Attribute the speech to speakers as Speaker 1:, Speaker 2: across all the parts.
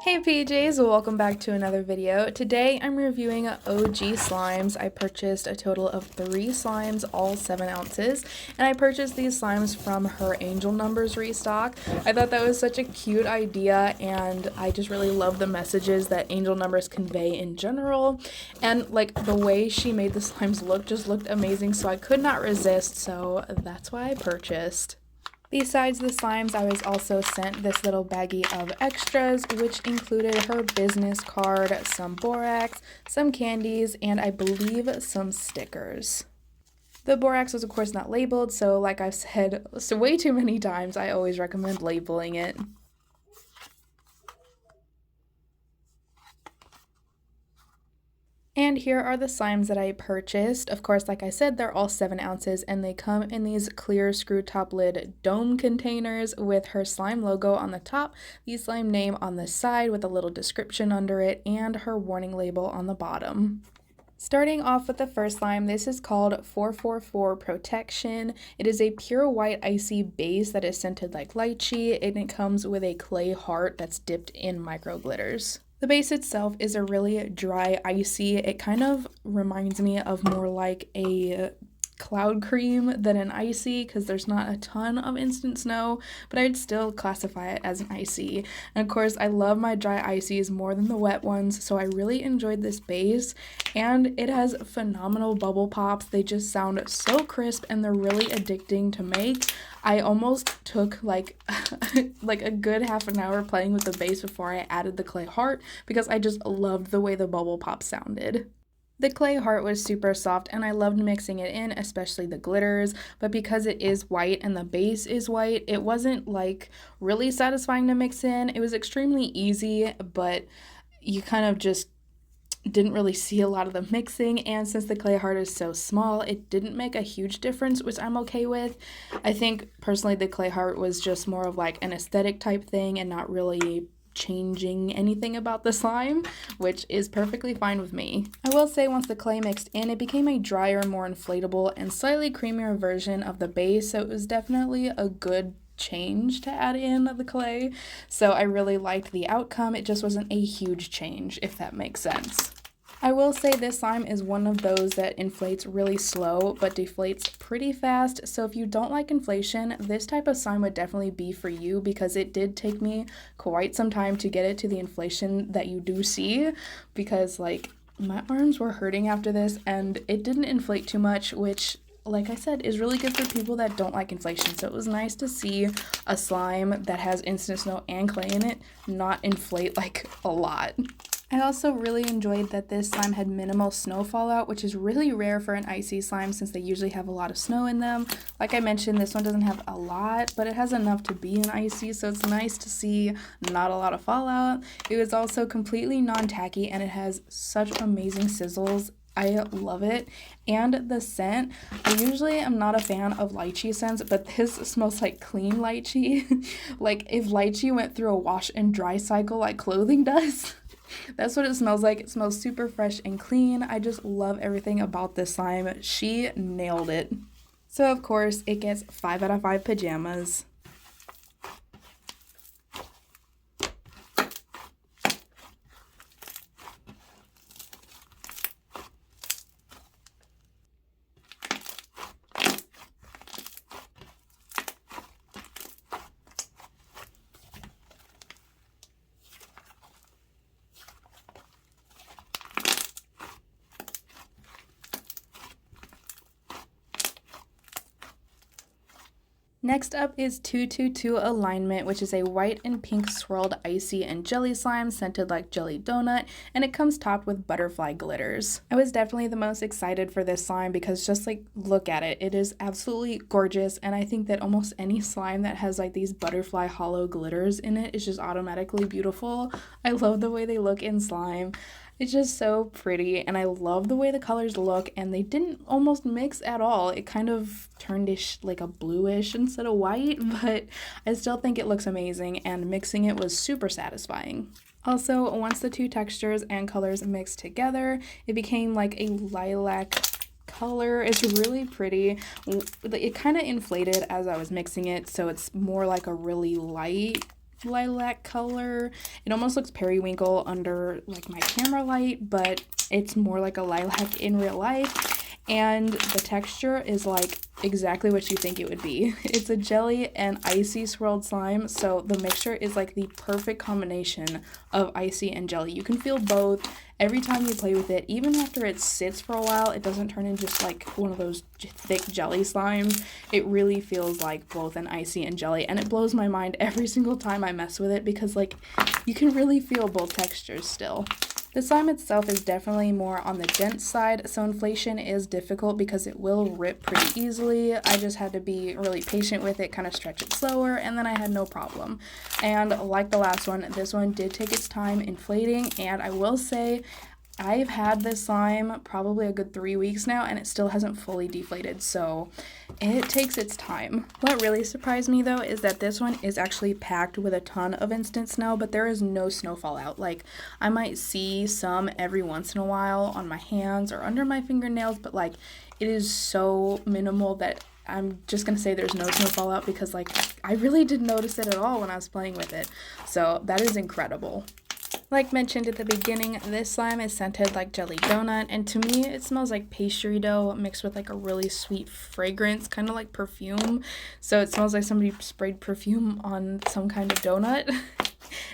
Speaker 1: Hey PJs, welcome back to another video. Today I'm reviewing OG slimes. I purchased a total of 3 slimes, all 7 ounces, and I purchased these slimes from her Angel Numbers restock. I thought that was such a cute idea, and I just really love the messages that Angel Numbers convey in general, and like the way she made the slimes look just looked amazing, so I could not resist, so that's why I purchased. Besides the slimes, I was also sent this little baggie of extras, which included her business card, some borax, some candies, and I believe some stickers. The borax was of course not labeled, so like I've said way too many times, I always recommend labeling it. And here are the slimes that I purchased. Of course, like I said, they're all 7 ounces and they come in these clear screw top lid dome containers with her slime logo on the top, the slime name on the side with a little description under it, and her warning label on the bottom. Starting off with the first slime, this is called 444 Protection. It is a pure white icy base that is scented like lychee, and it comes with a clay heart that's dipped in micro glitters. The base itself is a really dry, icy, it kind of reminds me of more like a cloud cream than an icy because there's not a ton of instant snow, but I'd still classify it as an icy. And of course, I love my dry ices more than the wet ones, so I really enjoyed this base, and it has phenomenal bubble pops. They just sound so crisp and they're really addicting to make. I almost took like a good half an hour playing with the base before I added the clay heart because I just loved the way the bubble pop sounded. The clay heart was super soft and I loved mixing it in, especially the glitters, but because it is white and the base is white, it wasn't like really satisfying to mix in. It was extremely easy, but you kind of just didn't really see a lot of the mixing, and since the clay heart is so small, it didn't make a huge difference, which I'm okay with. I think personally the clay heart was just more of like an aesthetic type thing and not really changing anything about the slime, which is perfectly fine with me. I will say once the clay mixed in, it became a drier, more inflatable, and slightly creamier version of the base, so it was definitely a good change to add in the clay. So I really liked the outcome. It just wasn't a huge change, if that makes sense. I will say this slime is one of those that inflates really slow but deflates pretty fast, so if you don't like inflation, this type of slime would definitely be for you because it did take me quite some time to get it to the inflation that you do see, because like my arms were hurting after this and it didn't inflate too much, which like I said, is really good for people that don't like inflation. So it was nice to see a slime that has instant snow and clay in it not inflate like a lot. I also really enjoyed that this slime had minimal snow fallout, which is really rare for an icy slime since they usually have a lot of snow in them. Like I mentioned, this one doesn't have a lot, but it has enough to be an icy, so it's nice to see not a lot of fallout. It was also completely non-tacky and it has such amazing sizzles. I love it. And the scent, I usually am not a fan of lychee scents, but this smells like clean lychee. Like if lychee went through a wash and dry cycle like clothing does. That's what it smells like. It smells super fresh and clean. I just love everything about this slime. She nailed it. So of course it gets 5 out of 5 pajamas. Next up is 222 Alignment, which is a white and pink swirled icy and jelly slime scented like jelly donut, and it comes topped with butterfly glitters. I was definitely the most excited for this slime because just like look at it, it is absolutely gorgeous, and I think that almost any slime that has like these butterfly hollow glitters in it is just automatically beautiful. I love the way they look in slime. It's just so pretty, and I love the way the colors look, and they didn't almost mix at all. It kind of turned-ish like a bluish instead of white, but I still think it looks amazing, and mixing it was super satisfying. Also, once the two textures and colors mixed together, it became like a lilac color. It's really pretty. It kind of inflated as I was mixing it, so it's more like a really light lilac color. It almost looks periwinkle under like my camera light, but it's more like a lilac in real life. And the texture is like exactly what you think it would be. It's a jelly and icy swirled slime, so the mixture is like the perfect combination of icy and jelly. You can feel both every time you play with it. Even after it sits for a while, it doesn't turn into just like one of those thick jelly slimes. It really feels like both an icy and jelly, and it blows my mind every single time I mess with it because like you can really feel both textures still. The slime itself is definitely more on the dense side, so inflation is difficult because it will rip pretty easily. I just had to be really patient with it, kind of stretch it slower, and then I had no problem. And like the last one, this one did take its time inflating, and I will say I've had this slime probably a good 3 weeks now, and it still hasn't fully deflated, so it takes its time. What really surprised me though is that this one is actually packed with a ton of instant snow, but there is no snow fallout. Like, I might see some every once in a while on my hands or under my fingernails, but like it is so minimal that I'm just gonna say there's no snow fallout because like I really didn't notice it at all when I was playing with it. So that is incredible. Like mentioned at the beginning, this slime is scented like jelly donut, and to me it smells like pastry dough mixed with like a really sweet fragrance, kind of like perfume. So it smells like somebody sprayed perfume on some kind of donut.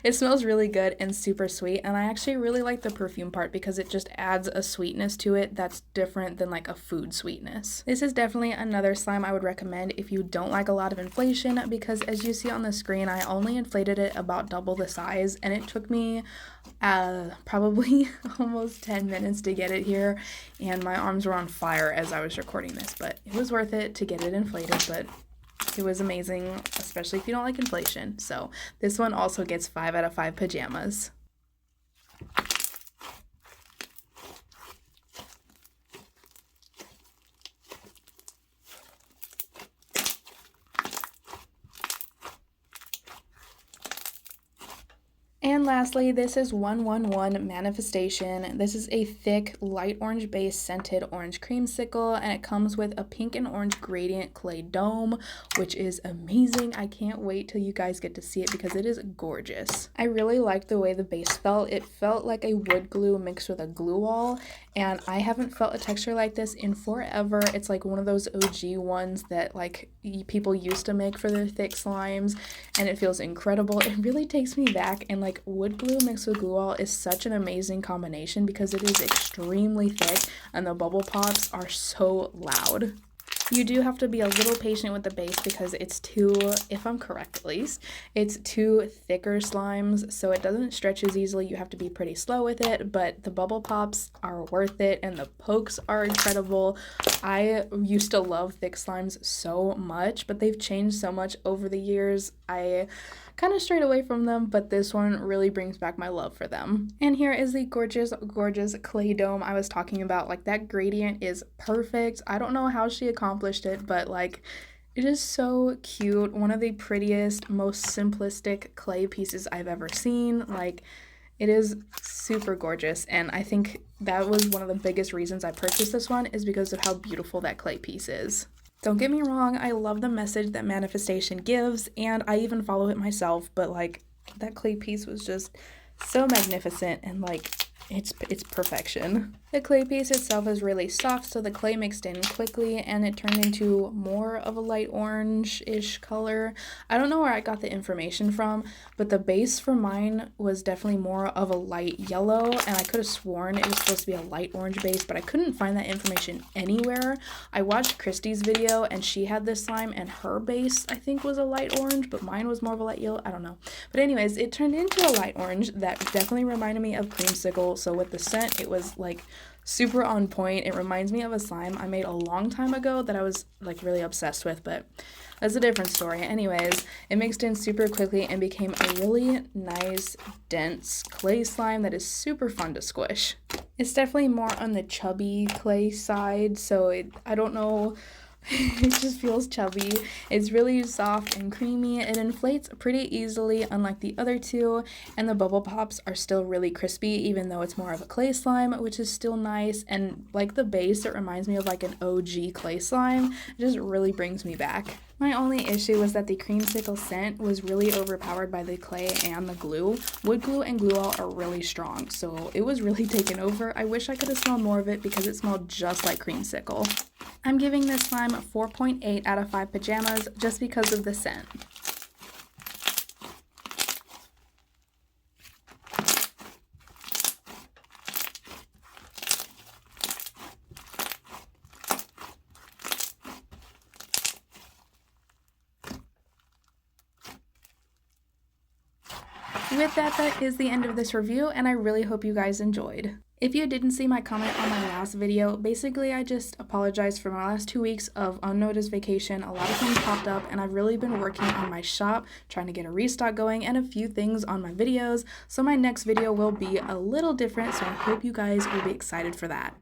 Speaker 1: It smells really good and super sweet, and I actually really like the perfume part because it just adds a sweetness to it that's different than like a food sweetness. This is definitely another slime I would recommend if you don't like a lot of inflation, because as you see on the screen, I only inflated it about double the size, and it took me probably almost 10 minutes to get it here, and my arms were on fire as I was recording this, but it was worth it to get it inflated. But it was amazing, especially if you don't like inflation. So this one also gets 5 out of 5 pajamas. And lastly, this is 111 Manifestation. This is a thick, light orange base scented orange creamsicle, and it comes with a pink and orange gradient clay dome, which is amazing. I can't wait till you guys get to see it because it is gorgeous. I really liked the way the base felt. It felt like a wood glue mixed with a glue wall, and I haven't felt a texture like this in forever. It's like one of those OG ones that like people used to make for their thick slimes, and it feels incredible. It really takes me back, and like wood glue mixed with glue wall is such an amazing combination because it is extremely thick and the bubble pops are so loud. You do have to be a little patient with the base because it's too, if I'm correct at least, it's two thicker slimes, so it doesn't stretch as easily. You have to be pretty slow with it, but the bubble pops are worth it and the pokes are incredible. I used to love thick slimes so much, but they've changed so much over the years. I kind of strayed away from them, but this one really brings back my love for them. And here is the gorgeous, gorgeous clay dome I was talking about. Like, that gradient is perfect. I don't know how she accomplished it, but like, it is so cute. One of the prettiest, most simplistic clay pieces I've ever seen. Like, it is super gorgeous, and I think that was one of the biggest reasons I purchased this one, is because of how beautiful that clay piece is. Don't get me wrong, I love the message that Manifestation gives, and I even follow it myself, but like, that clay piece was just so magnificent, and like, it's perfection. The clay piece itself is really soft, so the clay mixed in quickly and it turned into more of a light orange-ish color. I don't know where I got the information from, but the base for mine was definitely more of a light yellow, and I could have sworn it was supposed to be a light orange base, but I couldn't find that information anywhere. I watched Christy's video and she had this slime and her base I think was a light orange, but mine was more of a light yellow. I don't know. But anyways, it turned into a light orange that definitely reminded me of creamsicle. So with the scent, it was like super on point. It reminds me of a slime I made a long time ago that I was like really obsessed with, but that's a different story. Anyways, it mixed in super quickly and became a really nice, dense clay slime that is super fun to squish. It's definitely more on the chubby clay side, so I don't know, it just feels chubby. It's really soft and creamy. It inflates pretty easily, unlike the other two, and the bubble pops are still really crispy, even though it's more of a clay slime, which is still nice. And like the base, it reminds me of like an OG clay slime. It just really brings me back. My only issue was that the creamsicle scent was really overpowered by the clay and the glue. Wood glue and glue all are really strong, so it was really taken over. I wish I could have smelled more of it because it smelled just like creamsicle. I'm giving this slime 4.8 out of 5 pajamas just because of the scent. With that, that is the end of this review, and I really hope you guys enjoyed. If you didn't see my comment on my last video, basically I just apologize for my last 2 weeks of unnoticed vacation. A lot of things popped up, and I've really been working on my shop, trying to get a restock going, and a few things on my videos, so my next video will be a little different, so I hope you guys will be excited for that.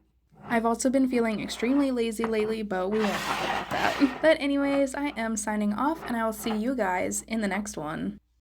Speaker 1: I've also been feeling extremely lazy lately, but we won't talk about that. But anyways, I am signing off, and I will see you guys in the next one.